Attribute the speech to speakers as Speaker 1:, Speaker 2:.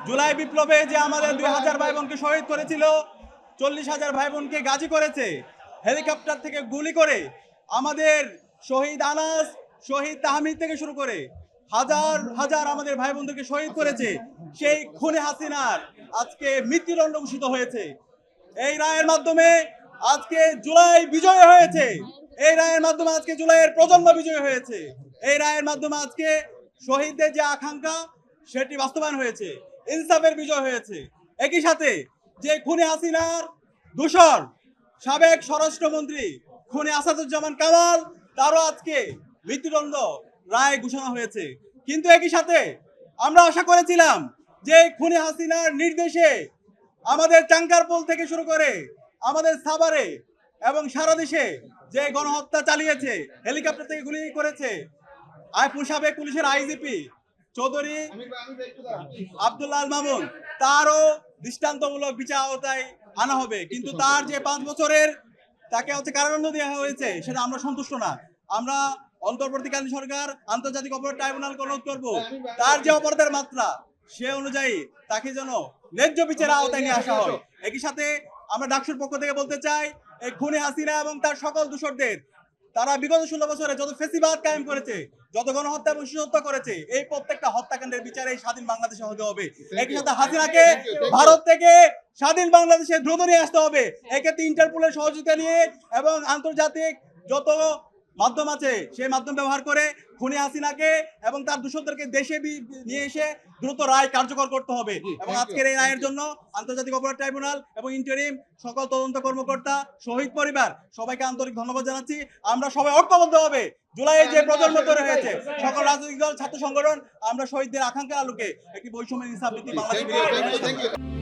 Speaker 1: জুলাই বিপ্লবে যে আমাদের 2000 ভাই বোনকে শহীদ করেছিল, 40,000 ভাই বোনকে গাজী করেছে, হেলিকপ্টার থেকে গুলি করে আমাদের শহীদ আনাস, শহীদ তাহমিদ থেকে শুরু করে হাজার হাজার আমাদের ভাই বোনদেরকে শহীদ করেছে। সেই খুনে হাসিনার আজকে মৃত্যুদণ্ড ঘোষিত হয়েছে। এই রায়ের মাধ্যমে আজকে জুলাই বিজয় হয়েছে। এই রায়ের মাধ্যমে আজকে জুলাইয়ের প্রজন্ম বিজয় হয়েছে। এই রায়ের মাধ্যমে আজকে শহীদদের যে আকাঙ্ক্ষা সেটি বাস্তবায়ন হয়েছে, ইনসাফের বিজয় হয়েছে। একই সাথে যে খুনে হাসিনার দূষর সাবেক স্বরাষ্ট্রমন্ত্রী খুনে আসাদুজ্জামান কামাল, তারও আজকে মৃত্যুদণ্ড রায় ঘোষণা হয়েছে। কিন্তু একই সাথে আমরা আশা করেছিলাম যে খুনে হাসিনার নির্দেশে আমাদের চাঙ্কারপোল থেকে শুরু করে আমাদের সাভারে এবং সারা দেশে যে গণহত্যা চালিয়েছে, হেলিকপ্টার থেকে গুলি করেছে সাবেক পুলিশের আইজিপি চৌধুরী আব্দুল্লাহ আল মামুন, তারও দৃষ্টান্তমূলক বিচার আওতায় আনা হবে। কিন্তু তার যে 5 বছরের তাকে কারাদণ্ড দেওয়া হয়েছে সেটা আমরা সন্তুষ্ট না। আমরা অন্তর্বর্তীকালীন সরকার আন্তর্জাতিক অপরাধ ট্রাইব্যুনাল অনুরোধ করব, তার যে অপরাধের মাত্রা সে অনুযায়ী তাকে যেন ন্যায্য বিচারের আওতায় নিয়ে আসা হয়। একই সাথে আমরা ডাকসুর পক্ষ থেকে বলতে চাই, এই খুনি হাসিনা এবং তার সকল দূষরদের, তারা বিগত 16 বছরে যত ফেসিবাদ কায়েম করেছে, যত গণহত্যা এবং শিশুহত্যা করেছে, এই প্রত্যেকটা হত্যাকাণ্ডের বিচারে স্বাধীন বাংলাদেশে হতে হবে। একই সাথে হাসিনাকে ভারত থেকে স্বাধীন বাংলাদেশে দ্রুত নিয়ে আসতে হবে। এক্ষেত্রে ইন্টারপোলের সহযোগিতা নিয়ে এবং আন্তর্জাতিক যত মাধ্যম আছে সেই মাধ্যম ব্যবহার করে খুনি হাসিনাকে এবং তার দূষণদেরকে দেশে নিয়ে এসে দ্রুত রায় কার্যকর করতে হবে। এবং আজকের এই রায়ের জন্য আন্তর্জাতিক অপরাধ ট্রাইব্যুনাল এবং ইন্টারিম সকল তদন্ত কর্মকর্তা, শহীদ পরিবার সবাইকে আন্তরিক ধন্যবাদ জানাচ্ছি। আমরা সবাই ঐক্যবদ্ধ হবে জুলাইয়ের যে প্রজন্ম তৈরি হয়েছে, সকল রাজনৈতিক দল, ছাত্র সংগঠন, আমরা শহীদদের আকাঙ্ক্ষার আলোকে একটি বৈষম্য ইনসাফ ভিত্তিক বাংলাদেশ।